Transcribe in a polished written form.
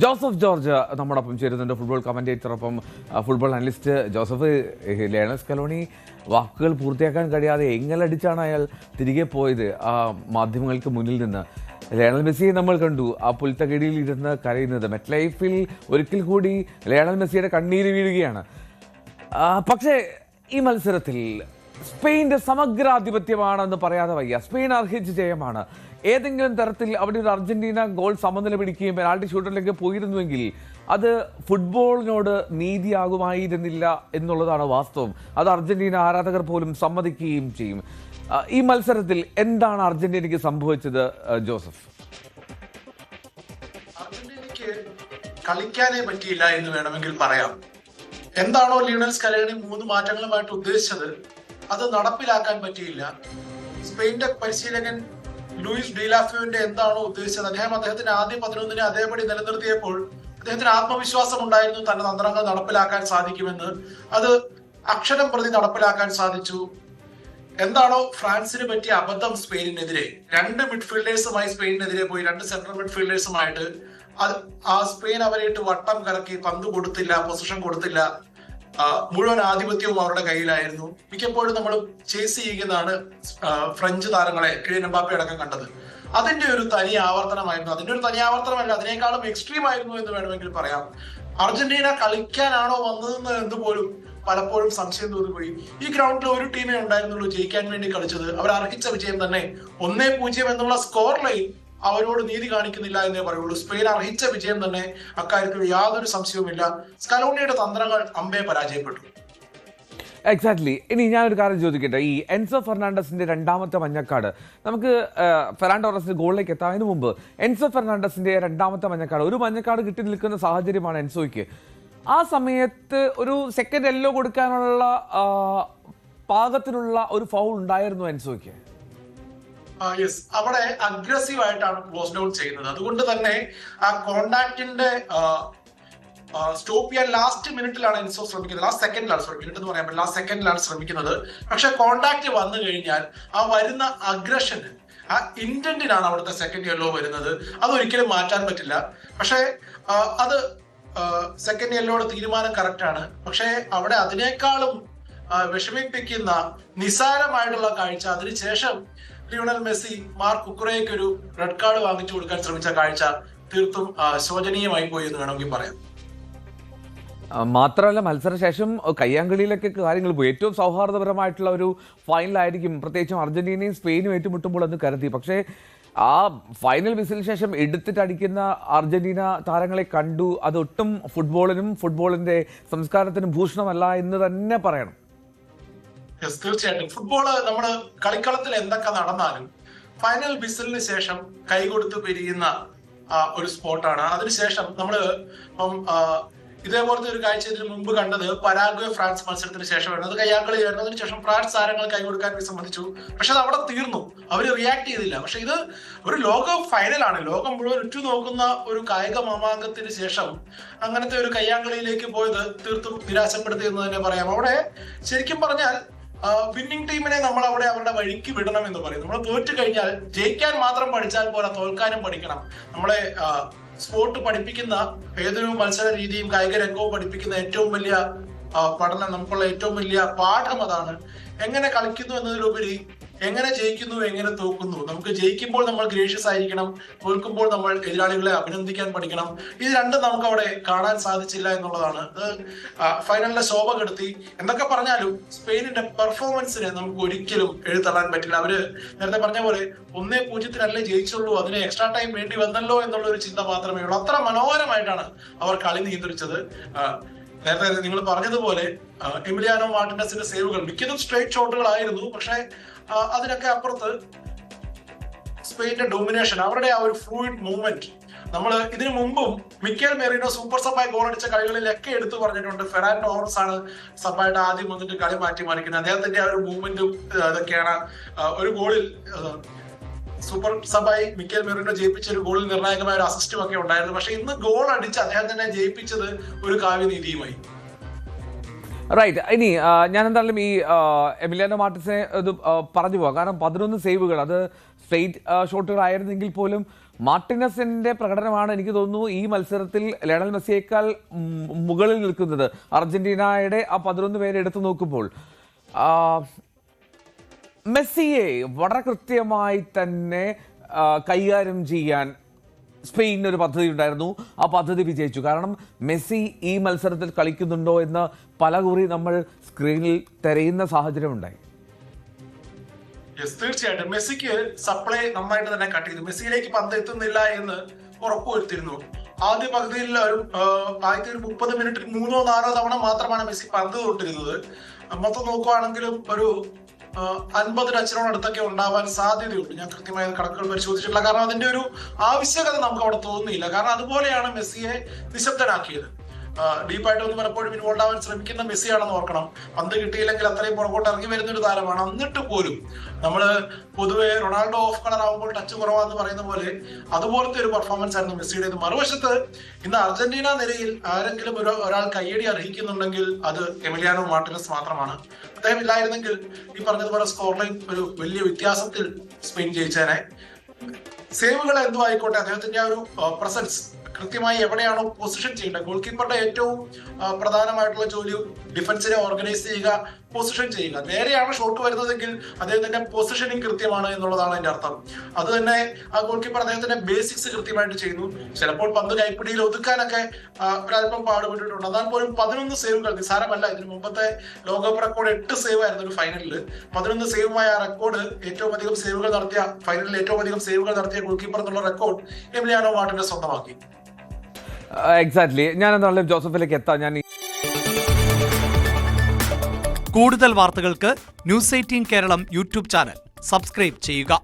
Joseph George നമ്മോടൊപ്പം ചേരുന്നുണ്ട്, football കമന്റേറ്ററൊപ്പം football analyst. Joseph, Lionel Scaloni വാക്കുകൾ പൂർത്തിയാക്കാൻ കഴിയാതെ എങ്ങലടിച്ചാണ് അയാൾ തിരികെ പോയത് ആ മാധ്യമങ്ങൾക്ക് മുന്നിൽ നിന്ന്. ലയണൽ മെസ്സിയെ നമ്മൾ കണ്ടു ആ പുൽത്തകിടിയിൽ ഇരുന്ന് കരയുന്നത്. മെറ്റ് ലൈഫിൽ ഒരിക്കൽ കൂടി ലയണൽ മെസ്സിയുടെ കണ്ണീര് വീഴുകയാണ്. പക്ഷേ ഈ മത്സരത്തിൽ സ്പെയിൻ്റെ സമഗ്രാധിപത്യമാണെന്ന് പറയാതെ വയ്യ. സ്പെയിൻ അർഹിച്ച ജയമാണ്. ഏതെങ്കിലും തരത്തിൽ അവിടെ ഒരു അർജന്റീന ഗോൾ സമനില പിടിക്കുകയും പെനാൾട്ടി ഷൂട്ടറിലേക്ക് പോയിരുന്നുവെങ്കിൽ അത് ഫുട്ബോളിനോട് നീതിയാകുമായിരുന്നില്ല എന്നുള്ളതാണ് വാസ്തവം. അത് അർജന്റീന ആരാധകർ പോലും സമ്മതിക്കുകയും ചെയ്യും. ഈ മത്സരത്തിൽ എന്താണ് അർജന്റീനയ്ക്ക് സംഭവിച്ചത് ജോസഫ്? അർജന്റീനയ്ക്ക് കളിക്കാനേ പറ്റിയില്ല എന്ന് വേണമെങ്കിൽ പറയാം. എന്താണോ ലിയണൽ സ്കലോണി 3 മാറ്റങ്ങളുമായിട്ട് ഉദ്ദേശിച്ചത് അത് നടപ്പിലാക്കാൻ പറ്റിയില്ല. സ്പെയിന്റെ പരിശീലകൻ ലൂയിസ് ഡിലാഫ്യൂവിന്റെ എന്താണോ ഉദ്ദേശിച്ചത് അദ്ദേഹത്തിന്റെ ആദ്യ 11 അതേപടി നിലനിർത്തിയപ്പോൾ അദ്ദേഹത്തിന് ആത്മവിശ്വാസം ഉണ്ടായിരുന്നു തന്റെ തന്ത്രങ്ങൾ നടപ്പിലാക്കാൻ സാധിക്കുമെന്ന്. അത് അക്ഷരം പ്രതി നടപ്പിലാക്കാൻ സാധിച്ചു. എന്താണോ ഫ്രാൻസിന് പറ്റിയ അബദ്ധം സ്പെയിനെതിരെ 2 മിഡ്ഫീൽഡേഴ്സുമായി സ്പെയിനെതിരെ പോയി, 2 സെൻട്രൽ മിഡ്ഫീൽഡേഴ്സുമായിട്ട് സ്പെയിൻ അവരായിട്ട് വട്ടം കറക്കി, പന്ത് കൊടുത്തില്ല, പൊസിഷൻ കൊടുത്തില്ല, മുഴുവൻ ആധിപത്യവും അവരുടെ കയ്യിലായിരുന്നു. മിക്കപ്പോഴും നമ്മൾ ചേസ് ചെയ്യുന്നതാണ് ഫ്രഞ്ച് താരങ്ങളെ, കിലിയൻ എംബാപ്പെ അടക്കം കണ്ടത്. അതിന്റെ ഒരു തനി ആവർത്തനമായിരുന്നു. അതിന്റെ ഒരു തനി ആവർത്തനമല്ല, അതിനേക്കാളും എക്സ്ട്രീം ആയിരുന്നു എന്ന് വേണമെങ്കിൽ പറയാം. അർജന്റീന കളിക്കാനാണോ വന്നതെന്ന് എന്ന് പോലും പലപ്പോഴും സംശയം തോന്നിപ്പോയി. ഈ ഗ്രൗണ്ടിൽ ഒരു ടീമേ ഉണ്ടായിരുന്നുള്ളൂ ജയിക്കാൻ വേണ്ടി കളിച്ചത്. അവർ അർഹിച്ച വിജയം തന്നെ. 1-0 എന്നുള്ള സ്കോർ ലൈൻ അവരോട് നീതി കാണിക്കുന്നില്ല എന്നേ പറയുള്ളൂ. സ്പെയിൻ അർഹിച്ച വിജയം തന്നെ, അക്കാര്യത്തിൽ യാതൊരു സംശയവുമില്ല. സ്കലോണിയുടെ തന്ത്രങ്ങൾ അമ്പേ പരാജയപ്പെട്ടു. എക്സാക്ട്ലി. ഇനി ഞാനൊരു കാര്യം ചോദിക്കട്ടെ, ഈ എൻസോ ഫെർണാണ്ടസിന്റെ 2ാമത്തെ മഞ്ഞക്കാട്, നമുക്ക് ഫെറാൻ ടോറസിന്റെ ഗോളിലേക്ക് എത്താതിനു മുമ്പ് എൻസോ ഫെർണാണ്ടസിന്റെ 2ാമത്തെ മഞ്ഞക്കാട്, ഒരു മഞ്ഞക്കാട് കിട്ടി നിൽക്കുന്ന സാഹചര്യമാണ് എൻസോയ്ക്ക്. ആ സമയത്ത് ഒരു സെക്കൻഡ് യെല്ലോ കൊടുക്കാനുള്ള പാകത്തിനുള്ള ഒരു ഫൗൾ ഉണ്ടായിരുന്നു എൻസോയ്ക്ക്. യെസ്, അവിടെ അഗ്രസീവ് ആയിട്ടാണ് ക്ലോസ് ഡൗൺ ചെയ്യുന്നത്. അതുകൊണ്ട് തന്നെ ആ കോണ്ടാക്ടിന്റെ സ്റ്റോപ്പ് ചെയ്യാൻ ലാസ്റ്റ് മിനിറ്റിലാണ് എൻസോ ശ്രമിക്കുന്നത്. ലാസ്റ്റ് സെക്കൻഡിലാണ്, മിനിറ്റ് എന്ന് പറയാൻ പറ്റില്ല, ലാസ്റ്റ് സെക്കൻഡിലാണ് ശ്രമിക്കുന്നത്. പക്ഷെ കോണ്ടാക്ട് വന്നു കഴിഞ്ഞാൽ ആ വരുന്ന അഗ്രഷന്, ആ ഇന്റന്റിനാണ് അവിടുത്തെ സെക്കൻഡ് യെല്ലോ വരുന്നത്. അതൊരിക്കലും മാറ്റാൻ പറ്റില്ല. പക്ഷെ അത് സെക്കൻഡ് യെല്ലോയുടെ തീരുമാനം കറക്റ്റ് ആണ്. പക്ഷെ അവിടെ അതിനേക്കാളും വിഷമിപ്പിക്കുന്ന നിസാരമായിട്ടുള്ള കാഴ്ച, അതിനുശേഷം ലിയോണൽ മെസ്സി മാർക്ക് കുക്കുറേക്ക് ഒരു റെഡ് കാർഡ് വാങ്ങിച്ചു കൊടുക്കാൻ ശ്രമിച്ച കാഴ്ച തീർത്തും ശോചനീയമായി പോയി എന്ന് വേണമെങ്കിൽ പറയാം. മാത്രമല്ല, മത്സരശേഷം കയ്യാങ്കളിയിലൊക്കെ കാര്യങ്ങൾ പോയി. ഏറ്റവും സൗഹാർദ്ദപരമായിട്ടുള്ള ഒരു ഫൈനലായിരിക്കും പ്രത്യേകിച്ചും അർജന്റീനയും സ്പെയിനും ഏറ്റുമുട്ടുമ്പോൾ എന്ന് കരുതി. പക്ഷേ ആ ഫൈനൽ വിസിലിന് ശേഷം എടുത്തിട്ടടിക്കുന്ന അർജന്റീന താരങ്ങളെ കണ്ടു. അതൊട്ടും ഫുട്ബോളിനും ഫുട്ബോളിന്റെ സംസ്കാരത്തിനും ഭൂഷണമല്ല എന്ന് തന്നെ പറയണം. തീർച്ചയായിട്ടും ഫുട്ബോള് നമ്മുടെ കളിക്കളത്തിൽ എന്തൊക്കെ നടന്നാലും ഫൈനൽ വിസിലിന് ശേഷം കൈകൊടുത്ത് പിരിയുന്ന ഒരു സ്പോർട്ടാണ്. അതിനുശേഷം നമ്മള് ഇതേപോലത്തെ ഒരു കാഴ്ച ഇതിന് മുമ്പ് കണ്ടത് പരാഗ്വേ ഫ്രാൻസ് മത്സരത്തിന് ശേഷമായിരുന്നു. അത് കയ്യാങ്കളി ആയിരുന്നു. അതിനുശേഷം ഫ്രാൻസ് താരങ്ങൾ കൈകൊടുക്കാൻ വിസമ്മതിച്ചു. പക്ഷെ അത് അവിടെ തീർന്നു, അവര് റിയാക്ട് ചെയ്തില്ല. പക്ഷെ ഇത് ഒരു ലോക ഫൈനലാണ്. ലോകം മുഴുവൻ ഉറ്റുനോക്കുന്ന ഒരു കായിക മാമാങ്കത്തിന് ശേഷം അങ്ങനത്തെ ഒരു കയ്യാങ്കളിയിലേക്ക് പോയത് തീർത്തും നിരാശപ്പെടുത്തി എന്ന് തന്നെ പറയാം. അവിടെ ശരിക്കും പറഞ്ഞാൽ വിന്നിംഗ് ടീമിനെ നമ്മൾ അവിടെ അവരുടെ വഴിക്ക് വിടണം എന്ന് പറയും. നമ്മൾ തോറ്റു കഴിഞ്ഞാൽ ജയിക്കാൻ മാത്രം പഠിച്ചാൽ പോരാ, തോൽക്കാനും പഠിക്കണം. നമ്മളെ സ്പോർട്ട് പഠിപ്പിക്കുന്ന ഏതൊരു മത്സര രീതിയും കായിക രംഗവും പഠിപ്പിക്കുന്ന ഏറ്റവും വലിയ പഠനം, നമുക്കുള്ള ഏറ്റവും വലിയ പാഠം അതാണ്. എങ്ങനെ കളിക്കുന്നു എന്നതിലുപരി എങ്ങനെ ജയിക്കുന്നു, എങ്ങനെ തോക്കുന്നു. നമുക്ക് ജയിക്കുമ്പോൾ നമ്മൾ ഗ്രേഷ്യസ് ആയിരിക്കണം, തോൽക്കുമ്പോൾ നമ്മൾ എതിരാളികളെ അഭിനന്ദിക്കാൻ പഠിക്കണം. ഇത് രണ്ടും നമുക്ക് അവിടെ കാണാൻ സാധിച്ചില്ല എന്നുള്ളതാണ് ഫൈനലിന്റെ ശോഭ കെടുത്തി. എന്തൊക്കെ പറഞ്ഞാലും സ്പെയിനിന്റെ പെർഫോമൻസിനെ നമുക്ക് ഒരിക്കലും എഴുതള്ളാൻ പറ്റില്ല. അവര് നേരത്തെ പറഞ്ഞ പോലെ 1-0 ജയിച്ചുള്ളൂ, അതിന് എക്സ്ട്രാ ടൈം വേണ്ടി വന്നല്ലോ എന്നുള്ള ഒരു ചിന്ത മാത്രമേ ഉള്ളൂ. അത്ര മനോഹരമായിട്ടാണ് അവർ കളി നിയന്ത്രിച്ചത്. നേരത്തെ നിങ്ങൾ പറഞ്ഞതുപോലെ എമിലിയാനോ മാർട്ടിനസിന്റെ സേവുകൾ മിക്കതും സ്ട്രേറ്റ് ഷോട്ടുകളായിരുന്നു. പക്ഷെ അതിനൊക്കെ അപ്പുറത്ത് സ്പെയിന്റെ ഡൊമിനേഷൻ, അവരുടെ ആ ഒരു ഫ്ലൂയിഡ് മൂവ്മെന്റ്, നമ്മൾ ഇതിനു മുമ്പും മിക്കേൽ മെറീനോ സൂപ്പർ സബായി ഗോൾ അടിച്ച കളികളിലൊക്കെ എടുത്തു പറഞ്ഞിട്ടുണ്ട്. ഫെറാൻ ടോറസ് ആണ് സബായിട്ട് ആദ്യം വന്നിട്ട് കളി മാറ്റിമറിക്കുന്നത്. അദ്ദേഹത്തിന്റെ ആ ഒരു മൂവ്മെന്റും അതൊക്കെയാണ് ഒരു ഗോളിൽ സൂപ്പർ സബായി മിക്കേൽ മെറീനോ ജയിപ്പിച്ച ഒരു ഗോളിൽ നിർണായകമായ ഒരു അസിസ്റ്റും ഒക്കെ ഉണ്ടായിരുന്നു. പക്ഷെ ഇന്ന് ഗോൾ അടിച്ച് അദ്ദേഹം തന്നെ ജയിപ്പിച്ചത് ഒരു കാവ്യനീതിയുമായി. റൈറ്റ്. ഇനി ഞാൻ എന്തായാലും ഈ എമിലിയാനോ മാർട്ടിനെ ഇത് പറഞ്ഞു പോകാം. കാരണം 11 സേവുകൾ, അത് സ്ട്രെയിറ്റ് ഷോട്ടുകളായിരുന്നെങ്കിൽ പോലും മാർട്ടിനസിന്റെ പ്രകടനമാണ് എനിക്ക് തോന്നുന്നു ഈ മത്സരത്തിൽ ലയണൽ മെസ്സിയേക്കാൾ മുകളിൽ നിൽക്കുന്നത്. അർജന്റീനയുടെ ആ 11 പേരെ എടുത്തു നോക്കുമ്പോൾ മെസ്സിയെ വളരെ കൃത്യമായി തന്നെ കൈകാര്യം ചെയ്യാൻ സ്പെയിനിന് ഒരു പദ്ധതി ഉണ്ടായിരുന്നു. ആ പദ്ധതി വിജയിച്ചു. കാരണം മെസ്സി ഈ മത്സരത്തിൽ കളിക്കുന്നുണ്ടോ എന്ന് പലകുറി നമ്മൾ സ്ക്രീനിൽ തിരയുന്ന സാഹചര്യം ഉണ്ടായി. തീർച്ചയായിട്ടും മെസ്സിക്ക് സപ്ലൈ നന്നായിട്ട് തന്നെ കട്ട് ചെയ്തു. മെസ്സിയിലേക്ക് പന്ത് എത്തുന്നില്ല എന്ന് ഉറപ്പുവരുത്തിയിരുന്നു. ആദ്യ പകുതിയിൽ ആദ്യത്തെ ഒരു 30 മിനിറ്റിൽ 3-4 തവണ മാത്രമാണ് മെസ്സി പന്ത് തൊട്ടിരുന്നത്. മൊത്തം നോക്കുവാണെങ്കിലും ഒരു 50 ടച്ചിനോടടുത്തൊക്കെ ഉണ്ടാവാൻ സാധ്യതയുണ്ട്. ഞാൻ കൃത്യമായ കണക്കുകൾ പരിശോധിച്ചിട്ടില്ല. കാരണം അതിന്റെ ഒരു ആവശ്യകത നമുക്ക് അവിടെ തോന്നിയില്ല. കാരണം അതുപോലെയാണ് മെസ്സിയെ നിശബ്ദനാക്കിയത്. ഡീപ്പായിട്ടൊന്നും പലപ്പോഴും ഇൻവോൾവ് ആവാൻ ശ്രമിക്കുന്ന മെസ്സിയാണെന്ന് ഓർക്കണം. പന്ത് കിട്ടിയില്ലെങ്കിൽ അത്രയും പുറകോട്ട് ഇറങ്ങി വരുന്ന ഒരു താരമാണ്. എന്നിട്ട് പോലും നമ്മള് പൊതുവെ റൊണാൾഡോ ഓഫ് കളർ ആവുമ്പോൾ ടച്ച് കുറവാന്ന് പറയുന്ന പോലെ അതുപോലത്തെ ഒരു പെർഫോമൻസ് ആയിരുന്നു മെസ്സിയുടേത്. മറുവശത്ത് ഇന്ന് അർജന്റീന നിരയിൽ ആരെങ്കിലും ഒരാൾ കയ്യടി അർഹിക്കുന്നുണ്ടെങ്കിൽ അത് എമിലിയാനോ മാർട്ടിനസ് മാത്രമാണ്. അദ്ദേഹം ഇല്ലായിരുന്നെങ്കിൽ ഈ പറഞ്ഞതുപോലെ സ്കോർ ലൈൻ ഒരു വലിയ വ്യത്യാസത്തിൽ സ്പെയിൻ ജയിച്ചേനെ. സേവുകൾ എന്തോ ആയിക്കോട്ടെ, അദ്ദേഹത്തിന്റെ ആ ഒരു പ്രസൻസ് കൃത്യമായി എവിടെയാണോ പൊസിഷൻ ചെയ്യേണ്ടത്. ഗോൾ കീപ്പറുടെ ഏറ്റവും പ്രധാനമായിട്ടുള്ള ജോലി ഡിഫൻസിനെ ഓർഗനൈസ് ചെയ്യുക, പൊസിഷൻ ചെയ്യുക. നേരെയാണ് ഷോട്ട് വരുന്നതെങ്കിൽ അദ്ദേഹത്തിന്റെ പൊസിഷനിങ് കൃത്യമാണ് എന്നുള്ളതാണ് അതിന്റെ അർത്ഥം. അത് തന്നെ ആ ഗോൾ കീപ്പർ അദ്ദേഹത്തിന്റെ ബേസിക്സ് കൃത്യമായിട്ട് ചെയ്യുന്നു. ചിലപ്പോൾ പന്ത് കൈപ്പിടിയിൽ ഒതുക്കാനൊക്കെ ഒരല്പം പാടുപെട്ടിട്ടുണ്ട്. എന്നാൽ പോലും 11 സേവുകൾ നിസ്സാരമല്ല. ഇതിനു മുമ്പത്തെ ലോകകപ്പ് റെക്കോർഡ് 8 സേവ് ആയിരുന്നു ഒരു ഫൈനലിൽ. 11 സേവുമായ ആ റെക്കോർഡ് ഏറ്റവും അധികം സേവുകൾ നടത്തിയ ഫൈനലിൽ ഏറ്റവും അധികം സേവുകൾ നടത്തിയ ഗോൾ കീപ്പർ എന്നുള്ള റെക്കോർഡ് എമിലിയാനോ മാർട്ടിനസ് സ്വന്തമാക്കി. എക്സാക്ട്ലി. ഞാൻ എന്തായാലും ജോസഫിലേക്ക് എത്താം. ഞാൻ കൂടുതൽ വാർത്തകൾക്ക് news 18 Keralam YouTube channel subscribe ചെയ്യുക.